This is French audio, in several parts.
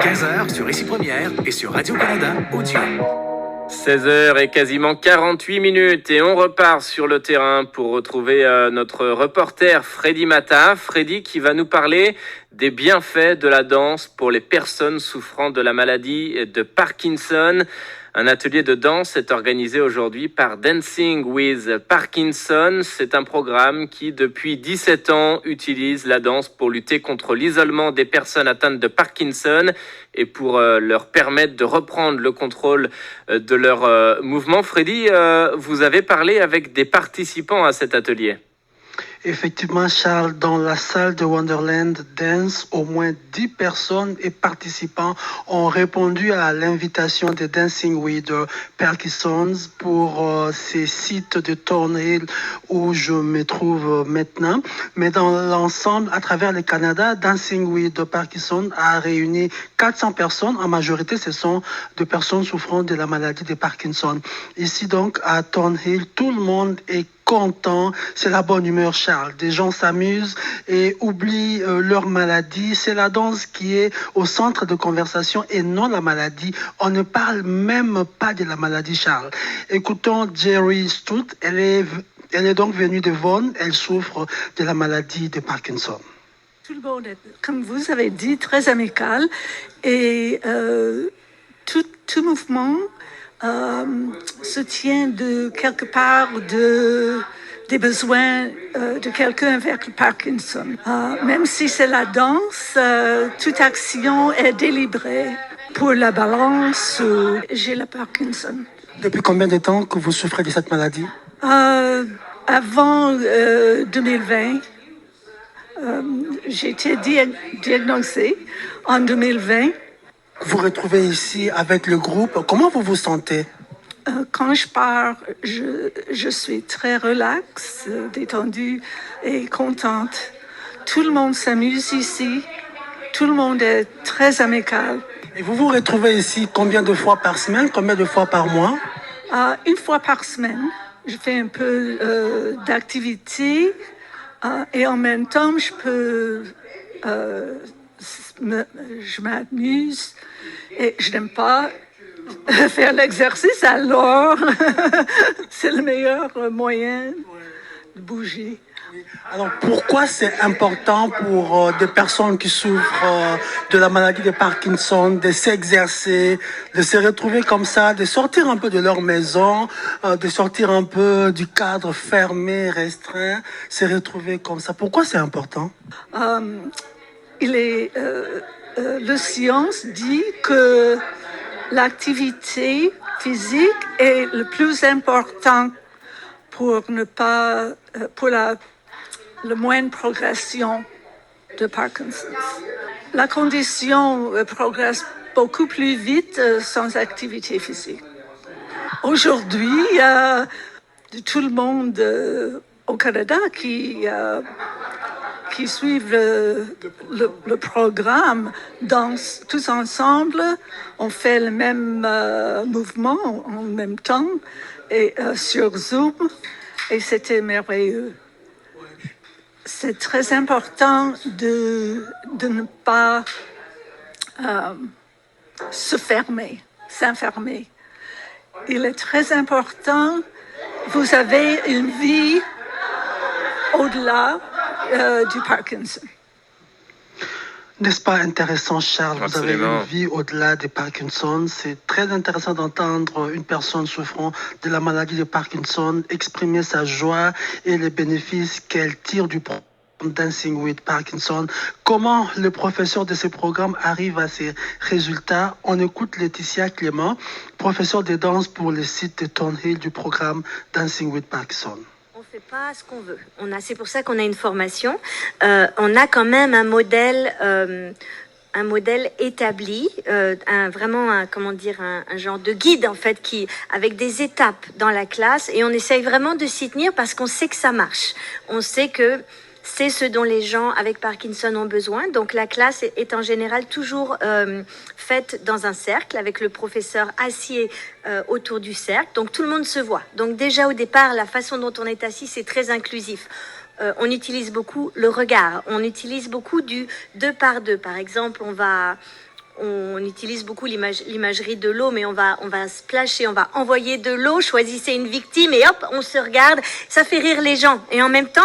15h sur Ici Première et sur Radio-Canada Audio. 16h et quasiment 48 minutes et on repart sur le terrain pour retrouver notre reporter Freddy Mata. Freddy qui va nous parler des bienfaits de la danse pour les personnes souffrant de la maladie de Parkinson. Un atelier de danse est organisé aujourd'hui par Dancing with Parkinson. C'est un programme qui, depuis 17 ans, utilise la danse pour lutter contre l'isolement des personnes atteintes de Parkinson et pour leur permettre de reprendre le contrôle de leur mouvement. Freddy, vous avez parlé avec des participants à cet atelier. Effectivement, Charles, dans la salle de Wonderland Dance, au moins 10 personnes et participants ont répondu à l'invitation de Dancing with Parkinson pour ces sites de Thornhill où je me trouve maintenant. Mais dans l'ensemble, à travers le Canada, Dancing with Parkinson a réuni 400 personnes. En majorité, ce sont des personnes souffrant de la maladie de Parkinson. Ici donc, à Thornhill, tout le monde est content, c'est la bonne humeur, Charles. Des gens s'amusent et oublient leur maladie. C'est la danse qui est au centre de conversation et non la maladie. On ne parle même pas de la maladie, Charles. Écoutons Jerry Stout. Elle est donc venue de Vaughan. Elle souffre de la maladie de Parkinson. Tout le monde est, comme vous avez dit, très amical et tout mouvement se tient de quelque part des besoins de quelqu'un avec le Parkinson. Même si c'est la danse, toute action est délibérée. Pour la balance, j'ai le Parkinson. Depuis combien de temps que vous souffrez de cette maladie? Avant 2020, j'ai été diagnosée en 2020. Vous retrouvez ici avec le groupe. Comment vous vous sentez? Quand je pars, je suis très relaxe, détendue et contente. Tout le monde s'amuse ici. Tout le monde est très amical. Et vous vous retrouvez ici combien de fois par semaine? Combien de fois par mois? Une fois par semaine. Je fais un peu d'activité et en même temps, je m'amuse et je n'aime pas faire l'exercice, alors c'est le meilleur moyen de bouger. Alors pourquoi c'est important pour des personnes qui souffrent de la maladie de Parkinson de s'exercer, de se retrouver comme ça, de sortir un peu de leur maison, de sortir un peu du cadre fermé, restreint, se retrouver comme ça? Pourquoi c'est important? La science dit que l'activité physique est le plus important pour la moindre progression de Parkinson. La condition progresse beaucoup plus vite sans activité physique. Aujourd'hui, il y a tout le monde au Canada qui suivent le programme dansent tous ensemble. On fait le même mouvement en même temps et sur Zoom et c'était merveilleux. C'est très important de ne pas s'enfermer. Il est très important. Vous avez une vie au-delà du Parkinson. N'est-ce pas intéressant, Charles? Absolument. Vous avez une vie au-delà de Parkinson. C'est très intéressant d'entendre une personne souffrant de la maladie de Parkinson exprimer sa joie et les bénéfices qu'elle tire du programme Dancing with Parkinson. Comment le professeur de ce programme arrive à ces résultats? On écoute Laetitia Clément, professeure de danse pour le site de Thornhill du programme Dancing with Parkinson. On fait pas ce qu'on veut. C'est pour ça qu'on a une formation. On a quand même un modèle établi, un genre de guide en fait avec des étapes dans la classe et on essaye vraiment de s'y tenir parce qu'on sait que ça marche. On sait que c'est ce dont les gens avec Parkinson ont besoin. Donc la classe est en général toujours faite dans un cercle avec le professeur assis autour du cercle. Donc tout le monde se voit. Donc déjà au départ, la façon dont on est assis, c'est très inclusif. On utilise beaucoup le regard. On utilise beaucoup du 2 par 2. Par exemple, on va on utilise beaucoup l'imagerie de l'eau, mais on va splasher, on va envoyer de l'eau, choisissez une victime et hop, on se regarde, ça fait rire les gens. Et en même temps,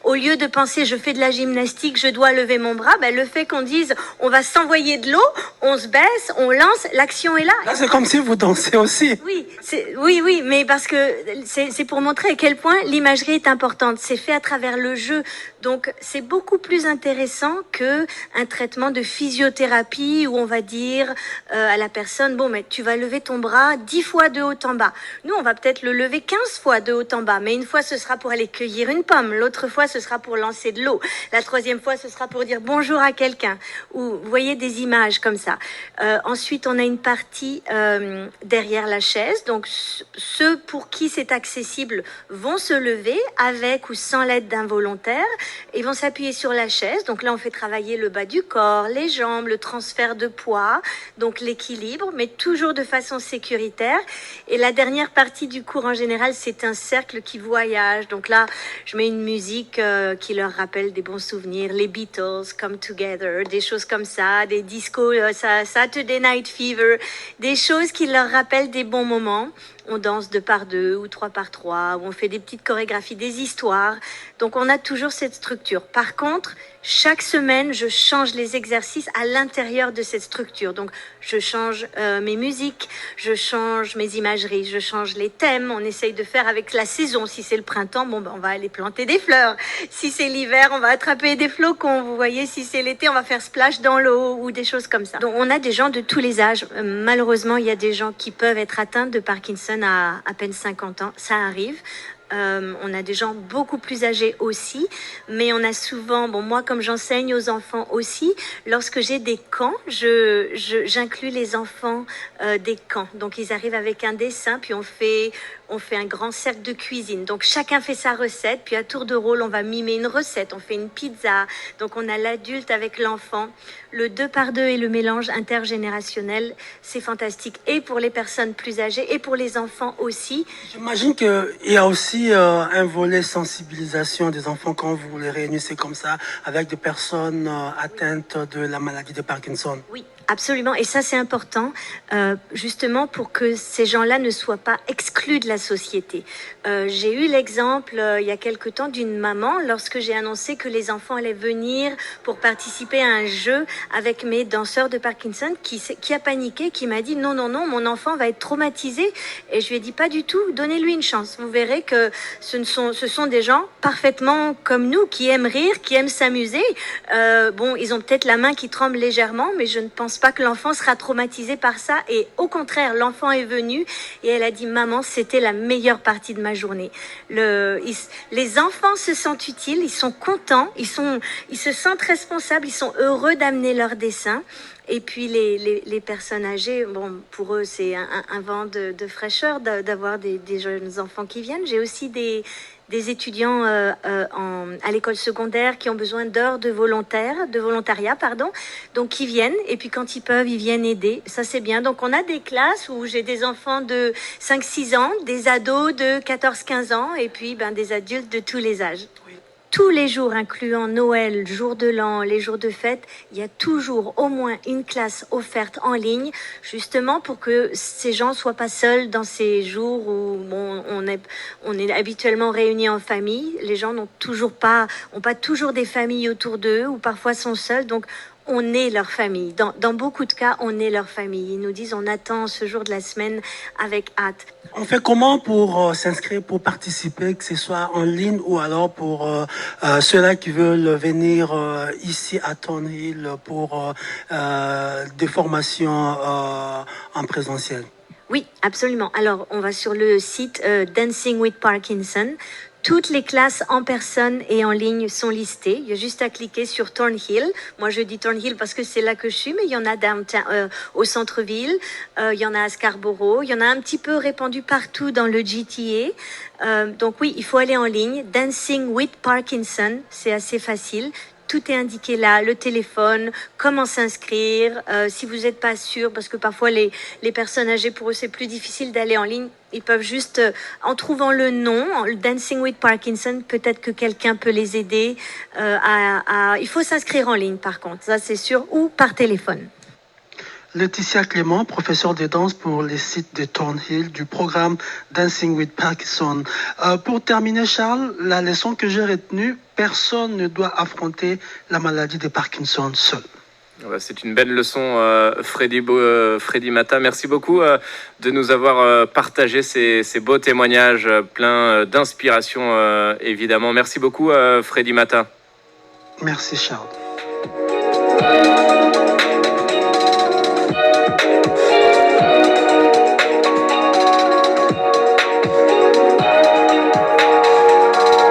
au lieu de penser je fais de la gymnastique, je dois lever mon bras, ben, le fait qu'on dise on va s'envoyer de l'eau, on se baisse, on lance, l'action est là. Là, c'est comme si vous dansez aussi. Oui, mais parce que c'est pour montrer à quel point l'imagerie est importante. C'est fait à travers le jeu. Donc, c'est beaucoup plus intéressant que un traitement de physiothérapie où on va dire à la personne, bon, mais tu vas lever ton bras 10 fois de haut en bas. Nous, on va peut-être le lever 15 fois de haut en bas, mais une fois, ce sera pour aller cueillir une pomme. L'autre fois, ce sera pour lancer de l'eau. La troisième fois, ce sera pour dire bonjour à quelqu'un. Ou, vous voyez des images comme ça. Ensuite, on a une partie derrière la chaise. Donc, ceux pour qui c'est accessible vont se lever avec ou sans l'aide d'un volontaire. Ils vont s'appuyer sur la chaise. Donc là, on fait travailler le bas du corps, les jambes, le transfert de poids, donc l'équilibre, mais toujours de façon sécuritaire. Et la dernière partie du cours, en général, c'est un cercle qui voyage. Donc là, je mets une musique qui leur rappelle des bons souvenirs, les Beatles, Come Together, des choses comme ça, des discos, Saturday Night Fever, des choses qui leur rappellent des bons moments. On danse 2 par 2 ou 3 par 3, ou on fait des petites chorégraphies, des histoires. Donc on a toujours cette structure. Par contre, chaque semaine, je change les exercices à l'intérieur de cette structure. Donc je change mes musiques, je change mes imageries, je change les thèmes. On essaye de faire avec la saison. Si c'est le printemps, bon, ben, on va aller planter des fleurs. Si c'est l'hiver, on va attraper des flocons. Vous voyez, si c'est l'été, on va faire splash dans l'eau ou des choses comme ça. Donc on a des gens de tous les âges. Malheureusement, il y a des gens qui peuvent être atteints de Parkinson à peine 50 ans, ça arrive. On a des gens beaucoup plus âgés aussi, mais on a souvent, bon moi comme j'enseigne aux enfants aussi, lorsque j'ai des camps, j'inclus les enfants des camps. Donc ils arrivent avec un dessin, puis on fait un grand cercle de cuisine. Donc chacun fait sa recette, puis à tour de rôle, on va mimer une recette, on fait une pizza. Donc on a l'adulte avec l'enfant. Le 2 par 2 et le mélange intergénérationnel, c'est fantastique. Et pour les personnes plus âgées et pour les enfants aussi. J'imagine qu'il y a aussi un volet sensibilisation des enfants quand vous les réunissez comme ça avec des personnes atteintes de la maladie de Parkinson. Oui. Absolument, et ça c'est important, justement pour que ces gens-là ne soient pas exclus de la société. J'ai eu l'exemple il y a quelque temps d'une maman lorsque j'ai annoncé que les enfants allaient venir pour participer à un jeu avec mes danseurs de Parkinson qui a paniqué, qui m'a dit non, mon enfant va être traumatisé. Et je lui ai dit pas du tout, donnez-lui une chance. Vous verrez que ce sont des gens parfaitement comme nous, qui aiment rire, qui aiment s'amuser. Bon, ils ont peut-être la main qui tremble légèrement, mais je ne pense pas que l'enfant sera traumatisé par ça. Et au contraire, l'enfant est venu et elle a dit maman, c'était la meilleure partie de ma journée. Les enfants se sentent utiles, ils sont contents, ils se sentent responsables, ils sont heureux d'amener leur dessin. Et puis les personnes âgées, bon, pour eux c'est un vent de fraîcheur d'avoir des jeunes enfants qui viennent. J'ai aussi des étudiants à l'école secondaire qui ont besoin d'heures de volontariat, donc qui viennent, et puis quand ils peuvent, ils viennent aider. Ça, c'est bien. Donc, on a des classes où j'ai des enfants de 5-6 ans, des ados de 14-15 ans, et puis des adultes de tous les âges. Tous les jours, incluant Noël, jour de l'an, les jours de fête, il y a toujours au moins une classe offerte en ligne, justement pour que ces gens soient pas seuls dans ces jours où on est habituellement réunis en famille. Les gens n'ont pas toujours des familles autour d'eux ou parfois sont seuls. Donc on est leur famille. Dans beaucoup de cas, on est leur famille. Ils nous disent on attend ce jour de la semaine avec hâte. On fait comment pour s'inscrire, pour participer, que ce soit en ligne ou alors pour ceux-là qui veulent venir ici à Thornhill pour des formations en présentiel? Oui, absolument. Alors, on va sur le site Dancing with Parkinson. Toutes les classes en personne et en ligne sont listées. Il y a juste à cliquer sur Thornhill. Moi, je dis Thornhill parce que c'est là que je suis, mais il y en a au centre-ville, il y en a à Scarborough, il y en a un petit peu répandu partout dans le GTA. Donc oui, il faut aller en ligne. Dancing with Parkinson, c'est assez facile. Tout est indiqué là, le téléphone, comment s'inscrire, si vous n'êtes pas sûr, parce que parfois les personnes âgées, pour eux, c'est plus difficile d'aller en ligne. Ils peuvent juste, en trouvant le nom, Dancing with Parkinson, peut-être que quelqu'un peut les aider. Il faut s'inscrire en ligne, par contre, ça c'est sûr, ou par téléphone. Laetitia Clément, professeure de danse pour les sites de Thornhill du programme Dancing with Parkinson. Pour terminer, Charles, la leçon que j'ai retenue, personne ne doit affronter la maladie de Parkinson seul. C'est une belle leçon, Freddy Mata. Merci beaucoup de nous avoir partagé ces beaux témoignages pleins d'inspiration, évidemment. Merci beaucoup, Freddy Mata. Merci, Charles.